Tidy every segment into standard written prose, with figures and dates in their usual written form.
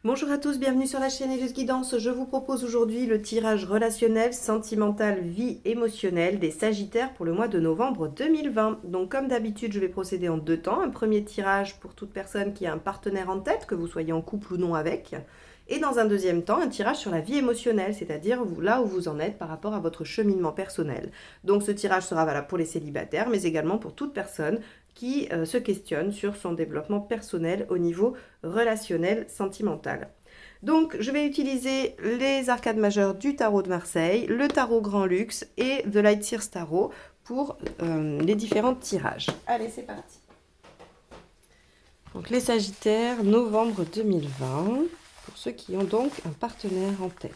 Bonjour à tous, bienvenue sur la chaîne Elus Guidance. Je vous propose aujourd'hui le tirage relationnel, sentimental, vie émotionnelle des Sagittaires pour le mois de novembre 2020. Donc comme d'habitude, je vais procéder en deux temps. Un premier tirage pour toute personne qui a un partenaire en tête, que vous soyez en couple ou non avec. Et dans un deuxième temps, un tirage sur la vie émotionnelle, c'est-à-dire là où vous en êtes par rapport à votre cheminement personnel. Donc ce tirage sera valable pour les célibataires, mais également pour toute personne qui se questionne sur son développement personnel au niveau relationnel, sentimental. Donc, je vais utiliser les arcades majeures du tarot de Marseille, le tarot Grand Luxe et The Light Seers Tarot pour les différents tirages. Allez, c'est parti. Donc, les Sagittaires, novembre 2020, pour ceux qui ont donc un partenaire en tête.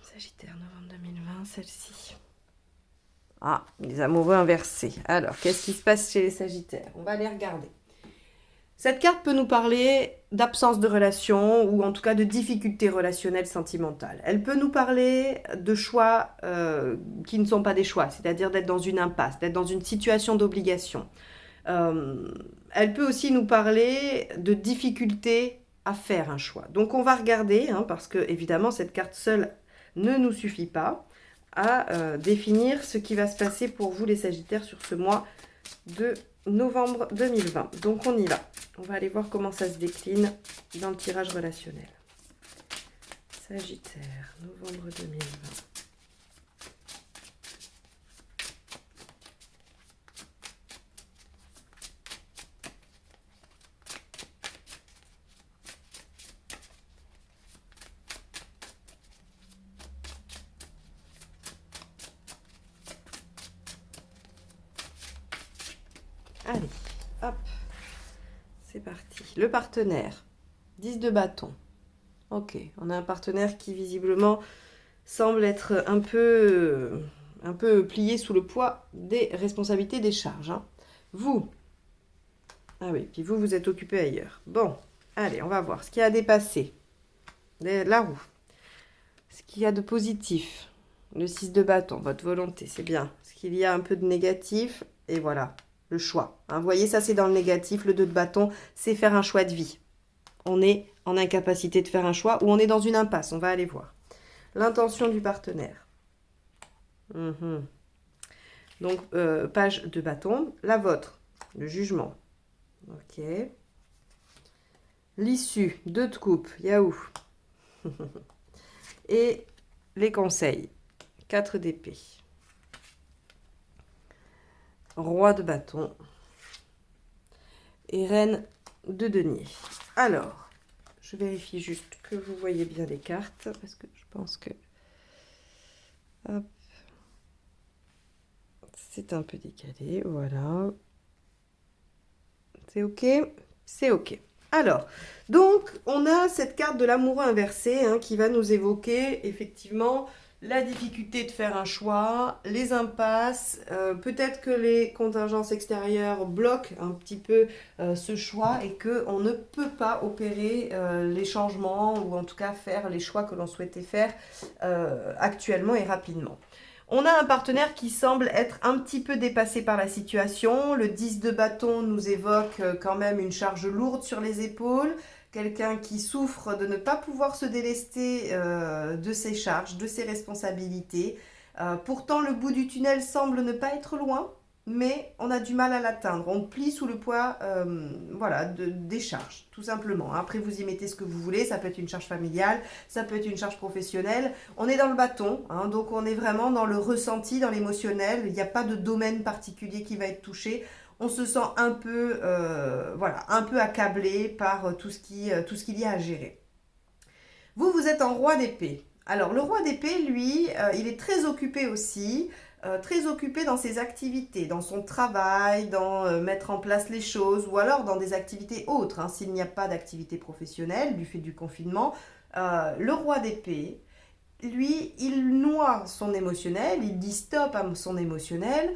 Sagittaire, novembre 2020, celle-ci. Ah, les amoureux inversés. Alors, qu'est-ce qui se passe chez les Sagittaires? On va les regarder. Cette carte peut nous parler d'absence de relation ou en tout cas de difficultés relationnelles sentimentales. Elle peut nous parler de choix qui ne sont pas des choix, c'est-à-dire d'être dans une impasse, d'être dans une situation d'obligation. Elle peut aussi nous parler de difficultés à faire un choix. Donc on va regarder, parce que évidemment cette carte seule ne nous suffit pas à définir ce qui va se passer pour vous les Sagittaires sur ce mois de novembre 2020. Donc on y va. On va aller voir comment ça se décline dans le tirage relationnel. Sagittaire, novembre 2020. Allez, hop, c'est parti. Le partenaire, 10 de bâton. Ok, on a un partenaire qui visiblement semble être un peu plié sous le poids des responsabilités, des charges. Vous, ah oui, puis vous êtes occupé ailleurs. Bon, allez, on va voir ce qu'il y a à dépasser. La roue. Ce qu'il y a de positif. Le 6 de bâton, votre volonté, c'est bien. Ce qu'il y a un peu de négatif, et voilà. Le choix. Vous voyez, ça c'est dans le négatif. Le 2 de bâton, c'est faire un choix de vie. On est en incapacité de faire un choix ou on est dans une impasse. On va aller voir. L'intention du partenaire. Donc, page de bâton. La vôtre. Le jugement. Ok. L'issue. 2 de coupe. Yaou. Et les conseils. 4 d'épée. Roi de bâton et reine de denier. Alors, je vérifie juste que vous voyez bien les cartes parce que je pense que hop, c'est un peu décalé. Voilà. C'est ok? C'est ok. Alors, donc, on a cette carte de l'amoureux inversé qui va nous évoquer effectivement la difficulté de faire un choix, les impasses, peut-être que les contingences extérieures bloquent un petit peu ce choix et qu'on ne peut pas opérer les changements ou en tout cas faire les choix que l'on souhaitait faire actuellement et rapidement. On a un partenaire qui semble être un petit peu dépassé par la situation. Le 10 de bâton nous évoque quand même une charge lourde sur les épaules. Quelqu'un qui souffre de ne pas pouvoir se délester de ses charges, de ses responsabilités. Pourtant, le bout du tunnel semble ne pas être loin, mais on a du mal à l'atteindre. On plie sous le poids des charges, tout simplement. Après, vous y mettez ce que vous voulez. Ça peut être une charge familiale, ça peut être une charge professionnelle. On est dans le bâton, donc on est vraiment dans le ressenti, dans l'émotionnel. Il n'y a pas de domaine particulier qui va être touché. On se sent un peu accablé par tout ce qu'il y a à gérer. Vous êtes en roi d'épée. Alors, le roi d'épée, lui, il est très occupé aussi, très occupé dans ses activités, dans son travail, dans mettre en place les choses, ou alors dans des activités autres, s'il n'y a pas d'activité professionnelle du fait du confinement. Le roi d'épée, lui, il noie son émotionnel, il dit stop à son émotionnel,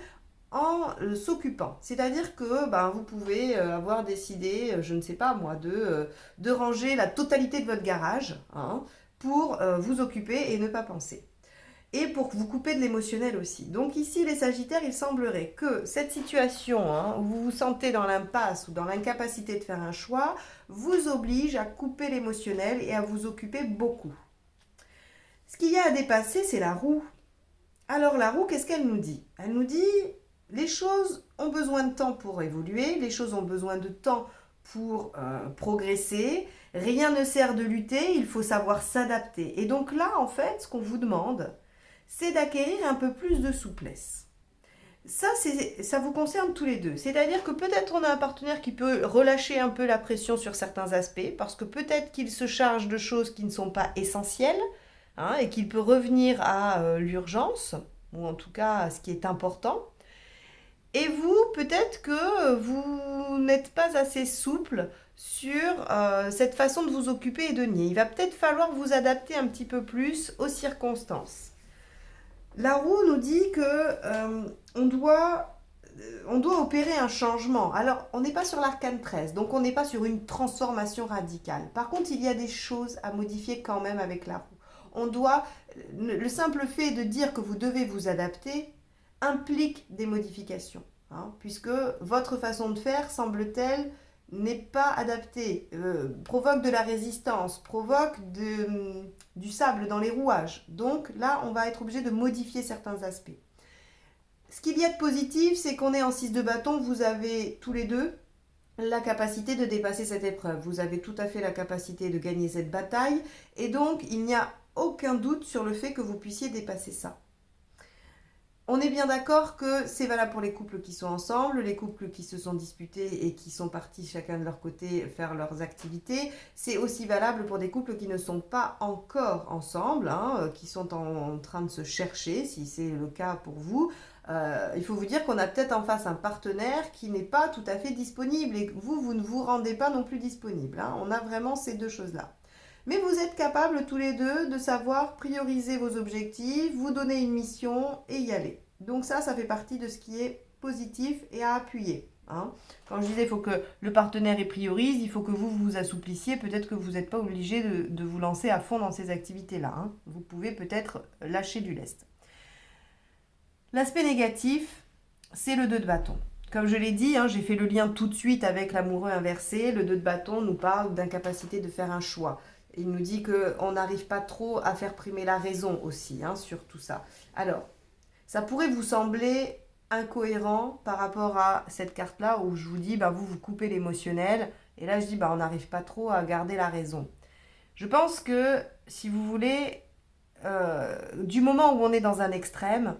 en s'occupant. C'est-à-dire que ben, vous pouvez avoir décidé, je ne sais pas moi, de ranger la totalité de votre garage hein, pour vous occuper et ne pas penser. Et pour vous couper de l'émotionnel aussi. Donc ici, les Sagittaires, il semblerait que cette situation hein, où vous vous sentez dans l'impasse ou dans l'incapacité de faire un choix, vous oblige à couper l'émotionnel et à vous occuper beaucoup. Ce qu'il y a à dépasser, c'est la roue. Alors la roue, qu'est-ce qu'elle nous dit? Elle nous dit, les choses ont besoin de temps pour évoluer, les choses ont besoin de temps pour progresser, rien ne sert de lutter, il faut savoir s'adapter. Et donc là, en fait, ce qu'on vous demande, c'est d'acquérir un peu plus de souplesse. Ça vous concerne tous les deux. C'est-à-dire que peut-être on a un partenaire qui peut relâcher un peu la pression sur certains aspects, parce que peut-être qu'il se charge de choses qui ne sont pas essentielles, hein, et qu'il peut revenir à l'urgence, ou en tout cas à ce qui est important. Et vous, peut-être que vous n'êtes pas assez souple sur cette façon de vous occuper et de nier. Il va peut-être falloir vous adapter un petit peu plus aux circonstances. La roue nous dit que on doit opérer un changement. Alors, on n'est pas sur l'arcane 13, donc on n'est pas sur une transformation radicale. Par contre, il y a des choses à modifier quand même avec la roue. Le simple fait de dire que vous devez vous adapter implique des modifications, hein, puisque votre façon de faire, semble-t-elle, n'est pas adaptée, provoque de la résistance, provoque du sable dans les rouages. Donc là, on va être obligé de modifier certains aspects. Ce qu'il y a de positif, c'est qu'on est en 6 de bâton, vous avez tous les deux la capacité de dépasser cette épreuve. Vous avez tout à fait la capacité de gagner cette bataille, et donc il n'y a aucun doute sur le fait que vous puissiez dépasser ça. On est bien d'accord que c'est valable pour les couples qui sont ensemble, les couples qui se sont disputés et qui sont partis chacun de leur côté faire leurs activités. C'est aussi valable pour des couples qui ne sont pas encore ensemble, hein, qui sont en train de se chercher, si c'est le cas pour vous. Il faut vous dire qu'on a peut-être en face un partenaire qui n'est pas tout à fait disponible et que vous ne vous rendez pas non plus disponible, hein. On a vraiment ces deux choses-là. Mais vous êtes capables tous les deux de savoir prioriser vos objectifs, vous donner une mission et y aller. Donc ça fait partie de ce qui est positif et à appuyer, hein. Quand je disais il faut que le partenaire y priorise, il faut que vous vous assouplissiez. Peut-être que vous n'êtes pas obligé de vous lancer à fond dans ces activités-là, hein. Vous pouvez peut-être lâcher du lest. L'aspect négatif, c'est le 2 de bâton. Comme je l'ai dit, hein, j'ai fait le lien tout de suite avec l'amoureux inversé. Le 2 de bâton nous parle d'incapacité de faire un choix. Il nous dit qu'on n'arrive pas trop à faire primer la raison aussi, hein, sur tout ça. Alors, ça pourrait vous sembler incohérent par rapport à cette carte-là où je vous dis, bah, vous coupez l'émotionnel. Et là, je dis, bah, on n'arrive pas trop à garder la raison. Je pense que, si vous voulez, du moment où on est dans un extrême,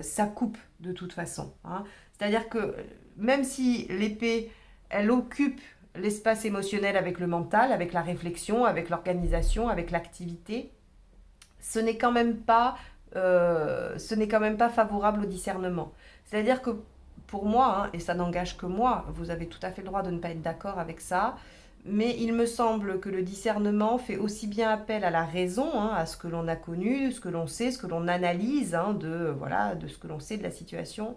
ça coupe de toute façon, hein. C'est-à-dire que même si l'épée, elle occupe l'espace émotionnel avec le mental, avec la réflexion, avec l'organisation, avec l'activité, ce n'est quand même pas favorable au discernement. C'est-à-dire que pour moi, hein, et ça n'engage que moi, vous avez tout à fait le droit de ne pas être d'accord avec ça, mais il me semble que le discernement fait aussi bien appel à la raison, hein, à ce que l'on a connu, ce que l'on sait, ce que l'on analyse, hein, de ce que l'on sait de la situation,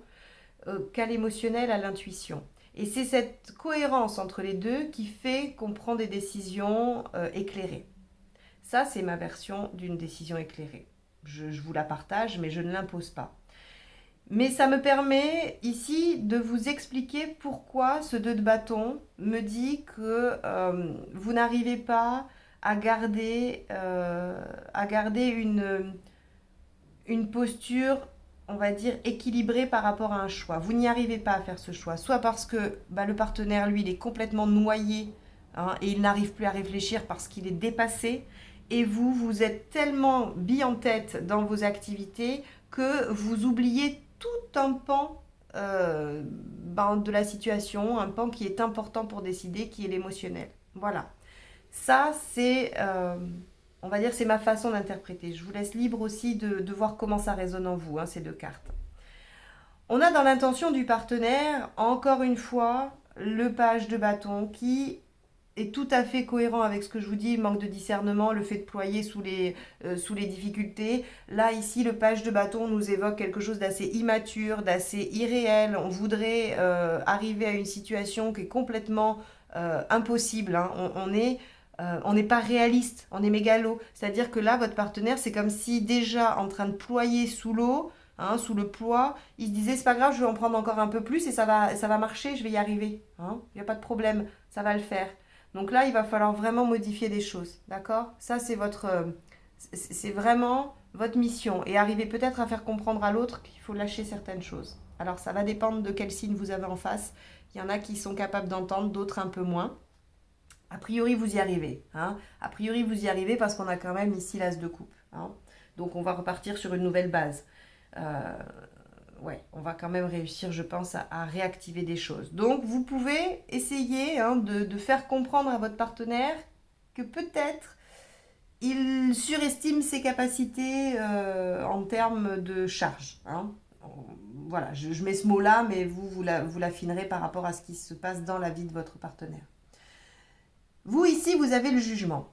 qu'à l'émotionnel, à l'intuition. Et c'est cette cohérence entre les deux qui fait qu'on prend des décisions éclairées. Ça, c'est ma version d'une décision éclairée. Je vous la partage, mais je ne l'impose pas. Mais ça me permet ici de vous expliquer pourquoi ce 2 de bâton me dit que vous n'arrivez pas à garder une posture, on va dire, équilibrée par rapport à un choix. Vous n'y arrivez pas à faire ce choix, soit parce que le partenaire, lui, il est complètement noyé, hein, et il n'arrive plus à réfléchir parce qu'il est dépassé, et vous êtes tellement bille en tête dans vos activités que vous oubliez tout un pan de la situation, un pan qui est important pour décider, qui est l'émotionnel. Voilà. Ça, c'est, on va dire, c'est ma façon d'interpréter. Je vous laisse libre aussi de voir comment ça résonne en vous, hein, ces deux cartes. On a dans l'intention du partenaire, encore une fois, le page de bâton qui est tout à fait cohérent avec ce que je vous dis, manque de discernement, le fait de ployer sous les difficultés. Là, ici, le page de bâton nous évoque quelque chose d'assez immature, d'assez irréel. On voudrait arriver à une situation qui est complètement impossible. Hein. On n'est pas réaliste, on est mégalo. C'est-à-dire que là, votre partenaire, c'est comme si déjà en train de ployer sous l'eau, hein, sous le poids, il se disait, c'est pas grave, je vais en prendre encore un peu plus et ça va marcher, je vais y arriver. Hein. Il n'y a pas de problème, ça va le faire. Donc là, il va falloir vraiment modifier des choses, d'accord? Ça, c'est vraiment votre mission et arriver peut-être à faire comprendre à l'autre qu'il faut lâcher certaines choses. Alors, ça va dépendre de quel signe vous avez en face. Il y en a qui sont capables d'entendre, d'autres un peu moins. A priori, vous y arrivez. Hein. A priori, vous y arrivez parce qu'on a quand même ici l'as de coupe. Hein. Donc, on va repartir sur une nouvelle base. Ouais, on va quand même réussir, je pense, à réactiver des choses. Donc, vous pouvez essayer de faire comprendre à votre partenaire que peut-être il surestime ses capacités en termes de charge. Hein. Voilà, je mets ce mot-là, mais vous l'affinerez par rapport à ce qui se passe dans la vie de votre partenaire. Vous, ici, vous avez le jugement.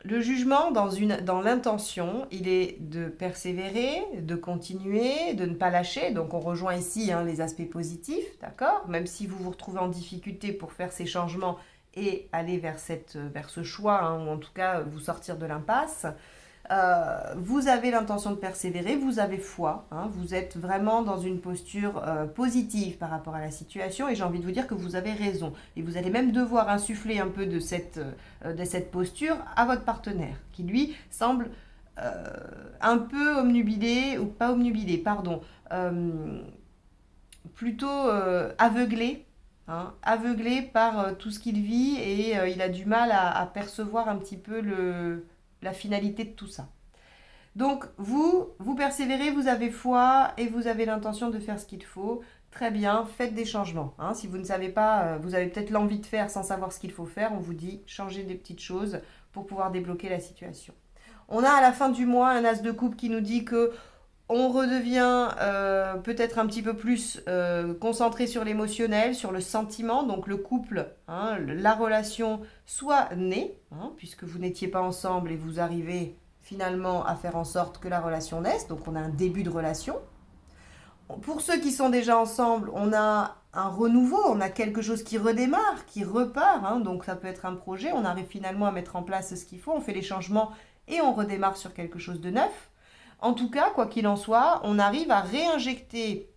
Le jugement, dans l'intention, il est de persévérer, de continuer, de ne pas lâcher. Donc, on rejoint ici les aspects positifs, d'accord? Même si vous vous retrouvez en difficulté pour faire ces changements et aller vers ce choix, ou en tout cas, vous sortir de l'impasse. Vous avez l'intention de persévérer, vous avez foi, vous êtes vraiment dans une posture positive par rapport à la situation et j'ai envie de vous dire que vous avez raison. Et vous allez même devoir insuffler un peu de cette posture à votre partenaire qui lui semble un peu omnubilé, ou pas omnubilé, pardon, plutôt aveuglé. Aveuglé par tout ce qu'il vit et il a du mal à percevoir un petit peu la finalité de tout ça. Donc, vous persévérez, vous avez foi et vous avez l'intention de faire ce qu'il faut. Très bien, faites des changements. Si vous ne savez pas, vous avez peut-être l'envie de faire sans savoir ce qu'il faut faire, on vous dit changez des petites choses pour pouvoir débloquer la situation. On a à la fin du mois un as de coupe qui nous dit que on redevient peut-être un petit peu plus concentré sur l'émotionnel, sur le sentiment. Donc le couple, la relation soit née, puisque vous n'étiez pas ensemble et vous arrivez finalement à faire en sorte que la relation naisse. Donc on a un début de relation. Pour ceux qui sont déjà ensemble, on a un renouveau, on a quelque chose qui redémarre, qui repart. Donc ça peut être un projet, on arrive finalement à mettre en place ce qu'il faut, on fait les changements et on redémarre sur quelque chose de neuf. En tout cas, quoi qu'il en soit, on arrive à réinjecter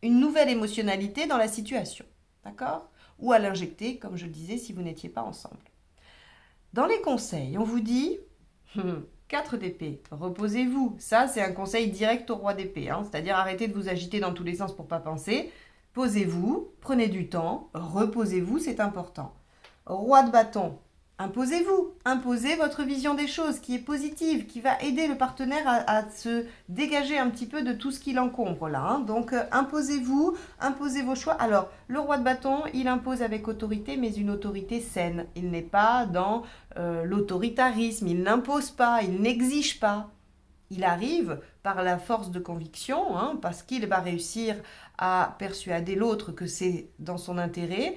une nouvelle émotionnalité dans la situation. D'accord? Ou à l'injecter, comme je le disais, si vous n'étiez pas ensemble. Dans les conseils, on vous dit 4 d'épée, reposez-vous. Ça, c'est un conseil direct au roi d'épée. C'est-à-dire arrêtez de vous agiter dans tous les sens pour ne pas penser. Posez-vous, prenez du temps, reposez-vous, c'est important. Roi de bâton, imposez-vous, imposez votre vision des choses qui est positive, qui va aider le partenaire à se dégager un petit peu de tout ce qui l'encombre là. Donc imposez-vous, imposez vos choix. Alors le roi de bâton, il impose avec autorité, mais une autorité saine. Il n'est pas dans l'autoritarisme, il n'impose pas, il n'exige pas. Il arrive par la force de conviction, parce qu'il va réussir à persuader l'autre que c'est dans son intérêt.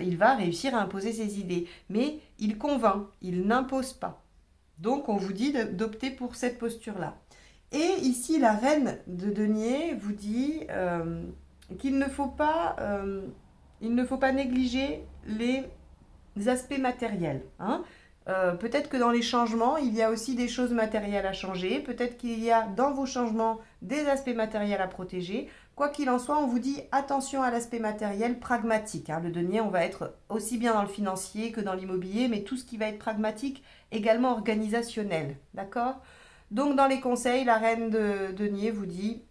Il va réussir à imposer ses idées. Mais il convainc, il n'impose pas. Donc on vous dit d'opter pour cette posture-là. Et ici, la reine de denier vous dit qu'il ne faut pas négliger les aspects matériels. Peut-être que dans les changements, il y a aussi des choses matérielles à changer. Peut-être qu'il y a dans vos changements des aspects matériels à protéger. Quoi qu'il en soit, on vous dit attention à l'aspect matériel pragmatique. Le denier, on va être aussi bien dans le financier que dans l'immobilier, mais tout ce qui va être pragmatique, également organisationnel. D'accord? Donc, dans les conseils, la reine de denier vous dit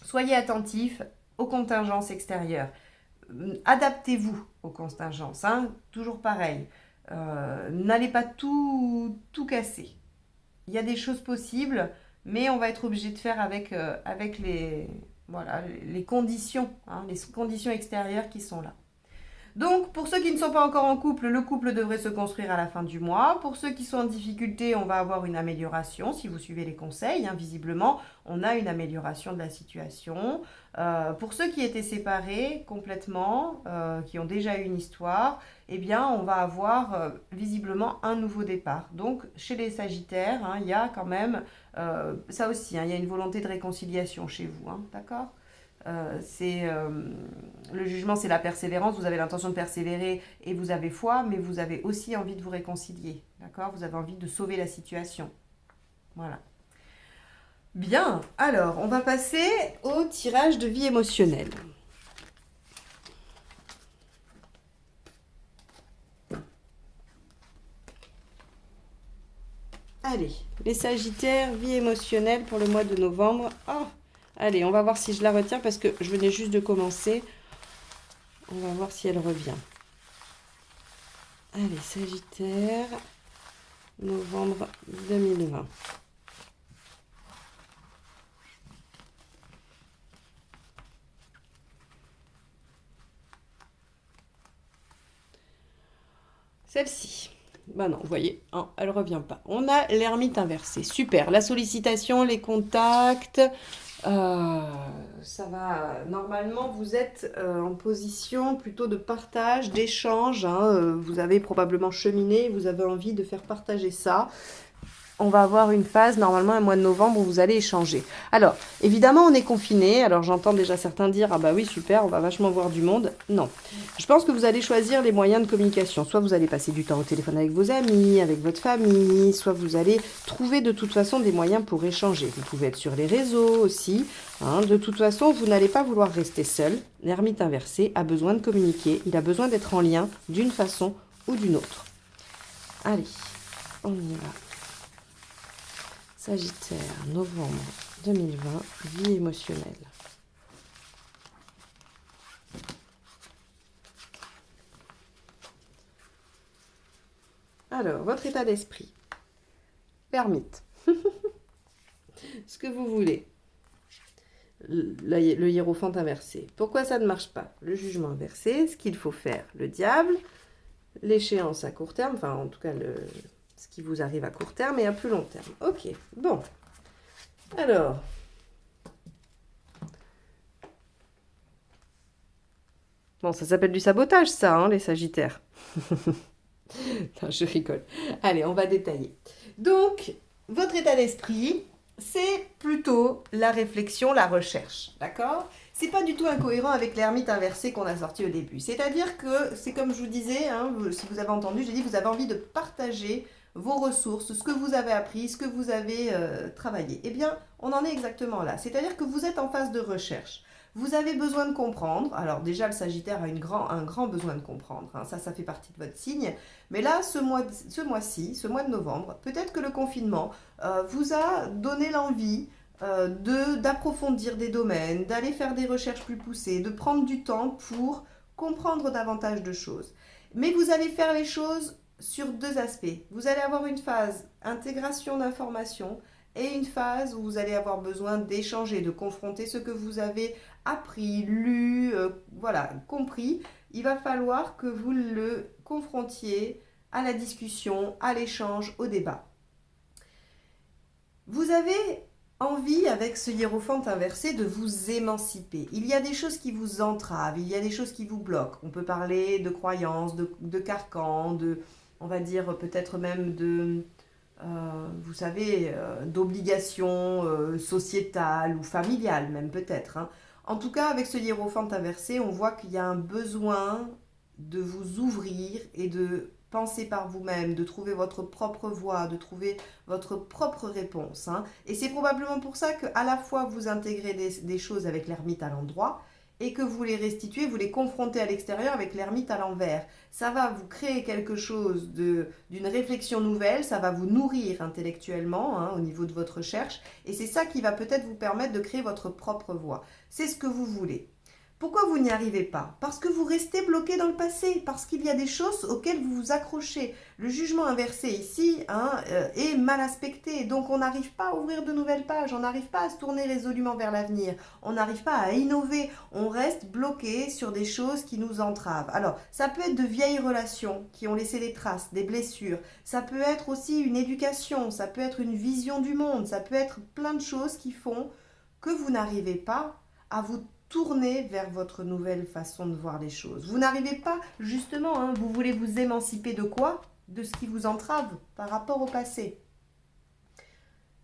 soyez attentifs aux contingences extérieures. Adaptez-vous aux contingences. Toujours pareil. N'allez pas tout casser. Il y a des choses possibles, mais on va être obligé de faire avec les conditions, les conditions extérieures qui sont là. Donc, pour ceux qui ne sont pas encore en couple, le couple devrait se construire à la fin du mois. Pour ceux qui sont en difficulté, on va avoir une amélioration si vous suivez les conseils. Hein, visiblement, on a une amélioration de la situation. Pour ceux qui étaient séparés complètement, qui ont déjà eu une histoire, eh bien, on va avoir visiblement un nouveau départ. Donc, chez les Sagittaires, hein, il y a quand même, ça aussi, hein, il y a une volonté de réconciliation chez vous, hein, d'accord? Le jugement, c'est la persévérance. Vous avez l'intention de persévérer et vous avez foi, mais vous avez aussi envie de vous réconcilier. D'accord? Vous avez envie de sauver la situation. Voilà. Bien. Alors, on va passer au tirage de vie émotionnelle. Allez, les Sagittaires, vie émotionnelle pour le mois de novembre. Oh, allez, on va voir si je la retiens parce que je venais juste de commencer. On va voir si elle revient. Allez, Sagittaire, novembre 2020. Celle-ci. Ben non, vous voyez, hein, elle ne revient pas. On a l'ermite inversé. Super. La sollicitation, les contacts. Ça va. Normalement, vous êtes en position plutôt de partage, d'échange. Hein, vous avez probablement cheminé, vous avez envie de faire partager ça. On va avoir une phase, normalement un mois de novembre, où vous allez échanger. Alors, évidemment, on est confiné. Alors, j'entends déjà certains dire, ah bah oui, super, on va vachement voir du monde. Non. Je pense que vous allez choisir les moyens de communication. Soit vous allez passer du temps au téléphone avec vos amis, avec votre famille, soit vous allez trouver de toute façon des moyens pour échanger. Vous pouvez être sur les réseaux aussi. Hein. De toute façon, vous n'allez pas vouloir rester seul. L'ermite inversé a besoin de communiquer. Il a besoin d'être en lien d'une façon ou d'une autre. Allez, on y va. Sagittaire, novembre 2020, vie émotionnelle. Alors, votre état d'esprit. L'ermite. Ce que vous voulez. Le hiérophante inversé. Pourquoi ça ne marche pas? Le jugement inversé, ce qu'il faut faire. Le diable, l'échéance à court terme, enfin en tout cas ce qui vous arrive à court terme et à plus long terme. Ok, bon. Alors, bon, ça s'appelle du sabotage, ça, hein, les Sagittaires. Non, je rigole. Allez, on va détailler. Donc, votre état d'esprit, c'est plutôt la réflexion, la recherche, d'accord? C'est pas du tout incohérent avec l'ermite inversé qu'on a sorti au début. C'est-à-dire que c'est comme je vous disais, hein, si vous avez entendu, j'ai dit vous avez envie de partager vos ressources, ce que vous avez appris, ce que vous avez travaillé. Eh bien, on en est exactement là. C'est-à-dire que vous êtes en phase de recherche. Vous avez besoin de comprendre. Alors déjà, le Sagittaire a un grand besoin de comprendre. Hein. Ça fait partie de votre signe. Mais là, ce mois-ci, ce mois de novembre, peut-être que le confinement vous a donné l'envie d'approfondir des domaines, d'aller faire des recherches plus poussées, de prendre du temps pour comprendre davantage de choses. Mais vous allez faire les choses sur deux aspects. Vous allez avoir une phase intégration d'informations et une phase où vous allez avoir besoin d'échanger, de confronter ce que vous avez appris, lu, voilà, compris. Il va falloir que vous le confrontiez à la discussion, à l'échange, au débat. Vous avez envie, avec ce hiérophante inversé, de vous émanciper. Il y a des choses qui vous entravent, il y a des choses qui vous bloquent. On peut parler de croyances, de carcans, on va dire peut-être même vous savez, d'obligations sociétales ou familiales même peut-être. Hein. En tout cas, avec ce hiérophante inversé, on voit qu'il y a un besoin de vous ouvrir et de penser par vous-même, de trouver votre propre voie, de trouver votre propre réponse. Hein. Et c'est probablement pour ça qu'à la fois vous intégrez des choses avec l'ermite à l'endroit et que vous les restituez, vous les confrontez à l'extérieur avec l'ermite à l'envers. Ça va vous créer quelque chose d'une réflexion nouvelle, ça va vous nourrir intellectuellement hein, au niveau de votre recherche, et c'est ça qui va peut-être vous permettre de créer votre propre voie. C'est ce que vous voulez. Pourquoi vous n'y arrivez pas? Parce que vous restez bloqué dans le passé, parce qu'il y a des choses auxquelles vous vous accrochez. Le jugement inversé ici est mal aspecté, donc on n'arrive pas à ouvrir de nouvelles pages, on n'arrive pas à se tourner résolument vers l'avenir, on n'arrive pas à innover, on reste bloqué sur des choses qui nous entravent. Alors, ça peut être de vieilles relations qui ont laissé des traces, des blessures, ça peut être aussi une éducation, ça peut être une vision du monde, ça peut être plein de choses qui font que vous n'arrivez pas à vous tourner vers votre nouvelle façon de voir les choses. Vous n'arrivez pas, justement, vous voulez vous émanciper de quoi? De ce qui vous entrave par rapport au passé.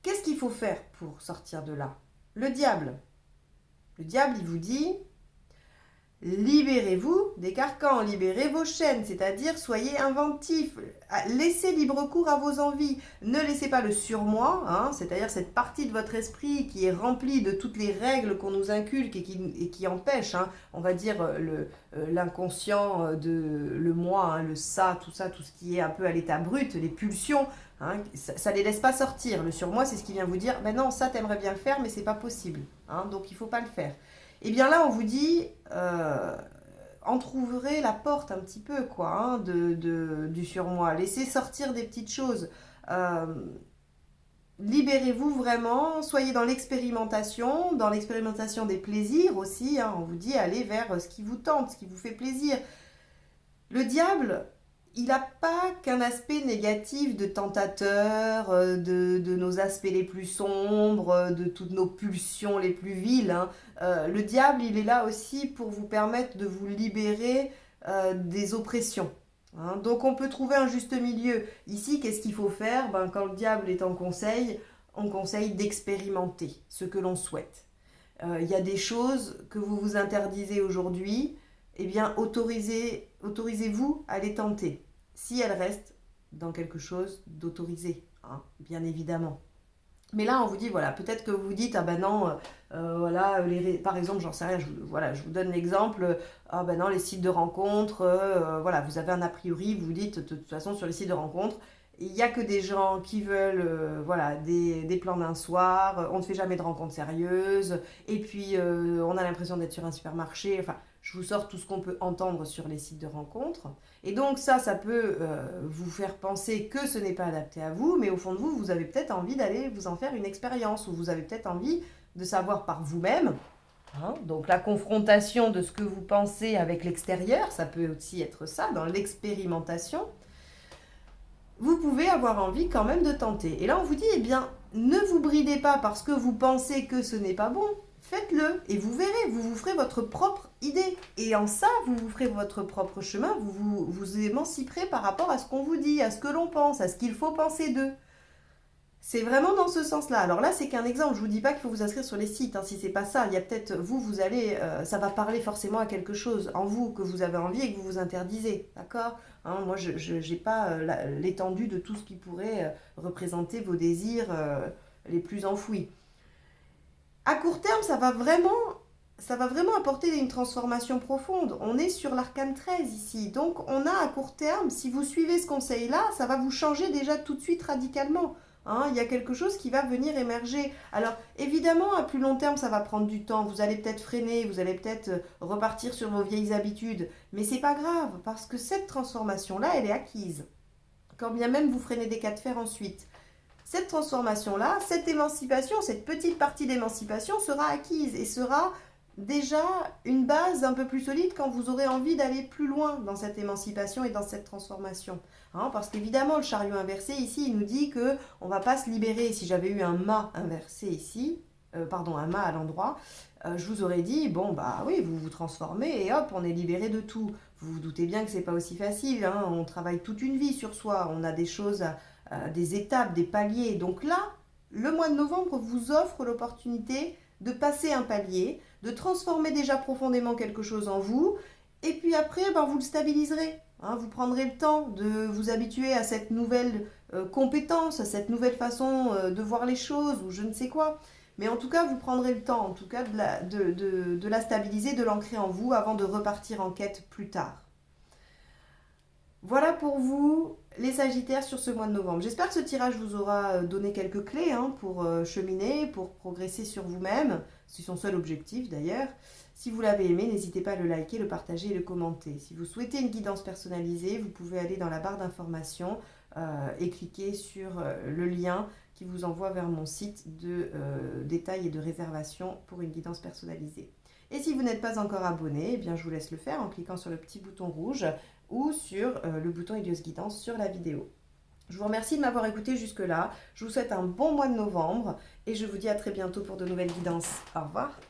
Qu'est-ce qu'il faut faire pour sortir de là? Le diable. Le diable, il vous dit, libérez-vous des carcans, libérez vos chaînes, c'est-à-dire soyez inventifs, laissez libre cours à vos envies, ne laissez pas le surmoi, c'est-à-dire cette partie de votre esprit qui est remplie de toutes les règles qu'on nous inculque et qui empêche, on va dire l'inconscient, le moi, le ça, tout ce qui est un peu à l'état brut, les pulsions, ça ne les laisse pas sortir. Le surmoi, c'est ce qui vient vous dire, ben non, ça t'aimerais bien le faire, mais c'est pas possible, donc il ne faut pas le faire. Et bien là, on vous dit, entr'ouvrez la porte un petit peu, quoi, du surmoi. Laissez sortir des petites choses. Libérez-vous vraiment, soyez dans l'expérimentation des plaisirs aussi. On vous dit, allez vers ce qui vous tente, ce qui vous fait plaisir. Le diable, il n'a pas qu'un aspect négatif de tentateur, de nos aspects les plus sombres, de toutes nos pulsions les plus viles. Le diable, il est là aussi pour vous permettre de vous libérer des oppressions. Donc on peut trouver un juste milieu. Ici, qu'est-ce qu'il faut faire? Quand le diable est en conseil, on conseille d'expérimenter ce que l'on souhaite. Il y a des choses que vous vous interdisez aujourd'hui, eh bien autorisez-vous à les tenter, si elles restent dans quelque chose d'autorisé, bien évidemment. Mais là, on vous dit, voilà, peut-être que vous vous dites, ah ben non, voilà, par exemple, j'en sais rien, je vous donne l'exemple, ah ben non, les sites de rencontres, voilà, vous avez un a priori, vous vous dites, de toute façon, sur les sites de rencontres, il n'y a que des gens qui veulent voilà, des plans d'un soir, on ne fait jamais de rencontres sérieuses, et puis on a l'impression d'être sur un supermarché, enfin, je vous sors tout ce qu'on peut entendre sur les sites de rencontres. Et donc ça peut vous faire penser que ce n'est pas adapté à vous, mais au fond de vous, vous avez peut-être envie d'aller vous en faire une expérience, ou vous avez peut-être envie de savoir par vous-même. Donc la confrontation de ce que vous pensez avec l'extérieur, ça peut aussi être ça, dans l'expérimentation. Vous pouvez avoir envie quand même de tenter. Et là, on vous dit, eh bien, ne vous bridez pas parce que vous pensez que ce n'est pas bon. Faites-le et vous verrez, vous vous ferez votre propre idée. Et en ça, vous vous ferez votre propre chemin, vous émanciperez par rapport à ce qu'on vous dit, à ce que l'on pense, à ce qu'il faut penser d'eux. C'est vraiment dans ce sens-là. Alors là, c'est qu'un exemple. Je vous dis pas qu'il faut vous inscrire sur les sites. Si c'est pas ça, il y a peut-être vous allez, ça va parler forcément à quelque chose en vous que vous avez envie et que vous vous interdisez, d'accord? Moi, je n'ai pas l'étendue de tout ce qui pourrait représenter vos désirs les plus enfouis. À court terme, ça va vraiment apporter une transformation profonde. On est sur l'arcane 13 ici. Donc, on a à court terme, si vous suivez ce conseil-là, ça va vous changer déjà tout de suite radicalement. Il y a quelque chose qui va venir émerger. Alors, évidemment, à plus long terme, ça va prendre du temps. Vous allez peut-être freiner, vous allez peut-être repartir sur vos vieilles habitudes. Mais c'est pas grave, parce que cette transformation-là, elle est acquise. Quand bien même vous freinez des cas de fer ensuite. Cette transformation-là, cette émancipation, cette petite partie d'émancipation sera acquise et sera déjà une base un peu plus solide quand vous aurez envie d'aller plus loin dans cette émancipation et dans cette transformation. Parce qu'évidemment, le chariot inversé ici, il nous dit qu'on ne va pas se libérer. Si j'avais eu un mât inversé ici, un mât à l'endroit, je vous aurais dit, bon, bah oui, vous vous transformez et hop, on est libéré de tout. Vous vous doutez bien que c'est pas aussi facile, on travaille toute une vie sur soi, on a des choses, des étapes, des paliers. Donc là, le mois de novembre vous offre l'opportunité de passer un palier, de transformer déjà profondément quelque chose en vous, et puis après, vous le stabiliserez. Vous prendrez le temps de vous habituer à cette nouvelle compétence, à cette nouvelle façon de voir les choses, ou je ne sais quoi. Mais en tout cas, vous prendrez le temps, en tout cas, de la stabiliser, de l'ancrer en vous, avant de repartir en quête plus tard. Voilà pour vous, les Sagittaires, sur ce mois de novembre. J'espère que ce tirage vous aura donné quelques clés pour cheminer, pour progresser sur vous-même. C'est son seul objectif d'ailleurs. Si vous l'avez aimé, n'hésitez pas à le liker, le partager et le commenter. Si vous souhaitez une guidance personnalisée, vous pouvez aller dans la barre d'informations et cliquer sur le lien qui vous envoie vers mon site de détails et de réservation pour une guidance personnalisée. Et si vous n'êtes pas encore abonné, eh bien, je vous laisse le faire en cliquant sur le petit bouton rouge ou sur le bouton Helios Guidance sur la vidéo. Je vous remercie de m'avoir écouté jusque-là. Je vous souhaite un bon mois de novembre et je vous dis à très bientôt pour de nouvelles guidances. Au revoir.